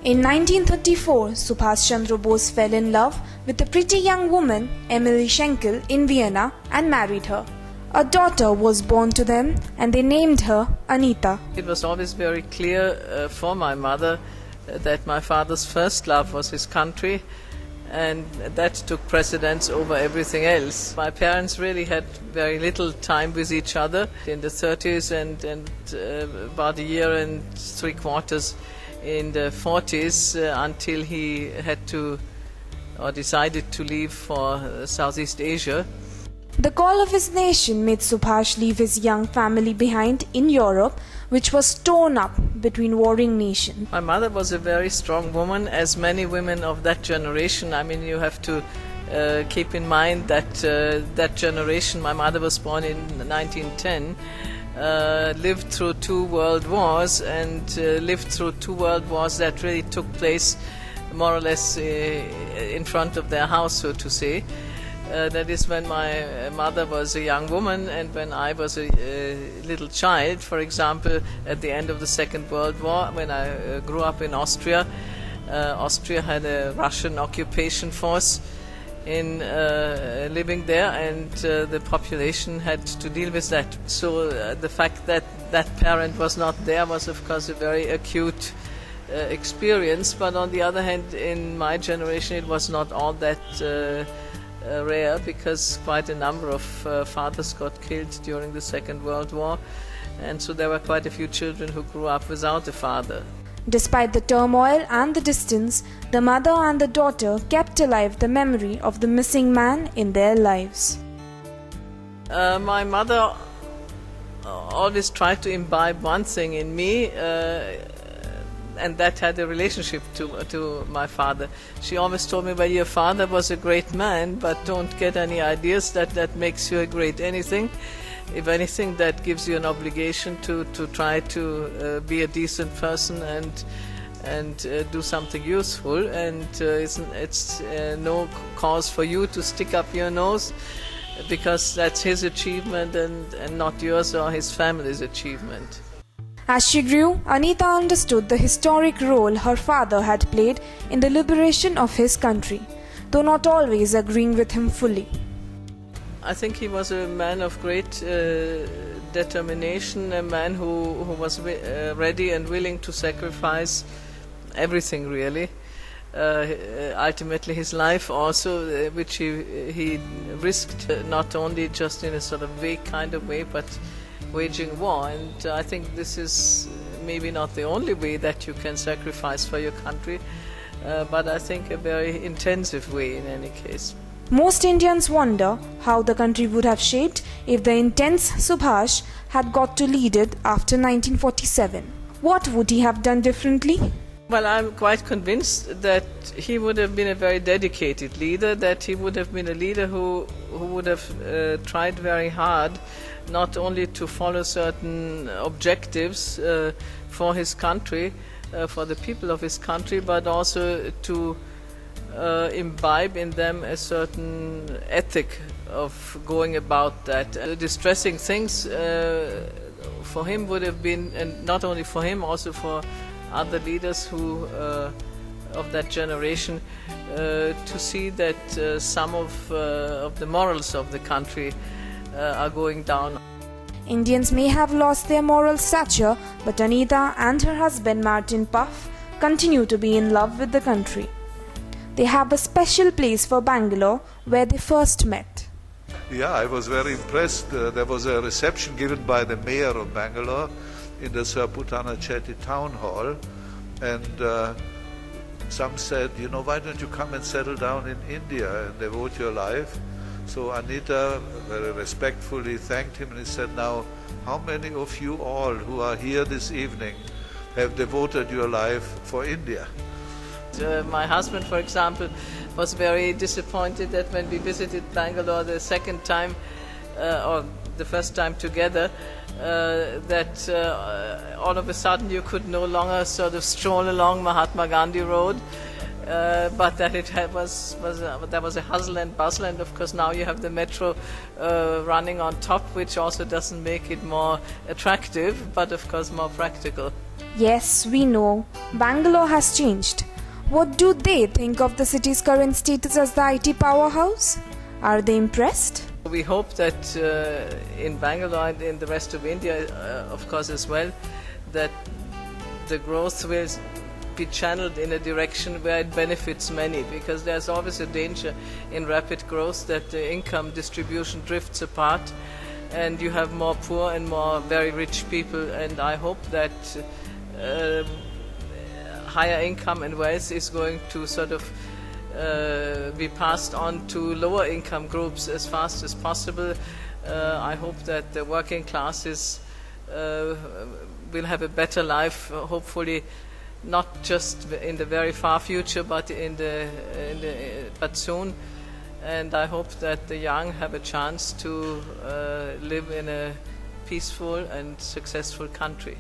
In 1934, Subhas Chandra Bose fell in love with a pretty young woman, Emily Schenkel, in Vienna and married her. A daughter was born to them and they named her Anita. It was always very clear for my mother that my father's first love was his country, and that took precedence over everything else. My parents really had very little time with each other in the 30s and about a year and 3/4 in the 40s until he had to or decided to leave for Southeast Asia. The call of his nation made Subhash leave his young family behind in Europe, which was torn up between warring nations. My mother was a very strong woman, as many women of that generation. I mean, you have to keep in mind that that generation, my mother was born in 1910, lived through 2 world wars and lived through 2 world wars that really took place more or less in front of their house, so to say. That is when my mother was a young woman and when I was a little child. For example, at the end of the Second World War, when I grew up in Austria, Austria had a Russian occupation force in living there, and the population had to deal with that. So the fact that that parent was not there was, of course, a very acute experience. But on the other hand, in my generation, it was not all that rare, because quite a number of fathers got killed during the Second World War, and so there were quite a few children who grew up without a father. Despite the turmoil and the distance, the mother and the daughter kept alive the memory of the missing man in their lives. My mother always tried to imbibe one thing in me, and that had a relationship to my father. She always told me, well, your father was a great man, but don't get any ideas that makes you a great anything. If anything, that gives you an obligation to try to be a decent person and do something useful, and it's no cause for you to stick up your nose, because that's his achievement and not yours or his family's achievement. As she grew, Anita understood the historic role her father had played in the liberation of his country, though not always agreeing with him fully. I think he was a man of great determination, a man who was ready and willing to sacrifice everything, really. Ultimately his life also, which he risked, not only just in a sort of vague kind of way, but waging war. And I think this is maybe not the only way that you can sacrifice for your country, but I think a very intensive way in any case. Most Indians wonder how the country would have shaped if the intense Subhash had got to lead it after 1947. What would he have done differently? Well, I'm quite convinced that he would have been a very dedicated leader, that he would have been a leader who would have tried very hard not only to follow certain objectives for his country, for the people of his country, but also to imbibe in them a certain ethic of going about that. Distressing things for him would have been, and not only for him, also for other leaders who of that generation, to see that some of the morals of the country are going down. Indians may have lost their moral stature, but Anita and her husband Martin Pfaff continue to be in love with the country. They have a special place for Bangalore where they first met. Yeah, I was very impressed. There was a reception given by the mayor of Bangalore in the Sir Putana Chetty town hall, and some said, you know, why don't you come and settle down in India and devote your life? So Anita very respectfully thanked him, and he said, now, how many of you all who are here this evening have devoted your life for India? My husband, for example, was very disappointed that when we visited Bangalore the second time, or the first time together, that all of a sudden you could no longer sort of stroll along Mahatma Gandhi Road, but that there was a hustle and bustle, and of course now you have the metro running on top, which also doesn't make it more attractive, but of course more practical. Yes, we know. Bangalore has changed. What do they think of the city's current status as the IT powerhouse? Are they impressed? We hope that in Bangalore and in the rest of India, of course as well, that the growth will be channeled in a direction where it benefits many, because there's always a danger in rapid growth that the income distribution drifts apart and you have more poor and more very rich people, and I hope that higher income and wealth is going to sort of be passed on to lower income groups as fast as possible. I hope that the working classes will have a better life, hopefully not just in the very far future, but but soon. And I hope that the young have a chance to live in a peaceful and successful country.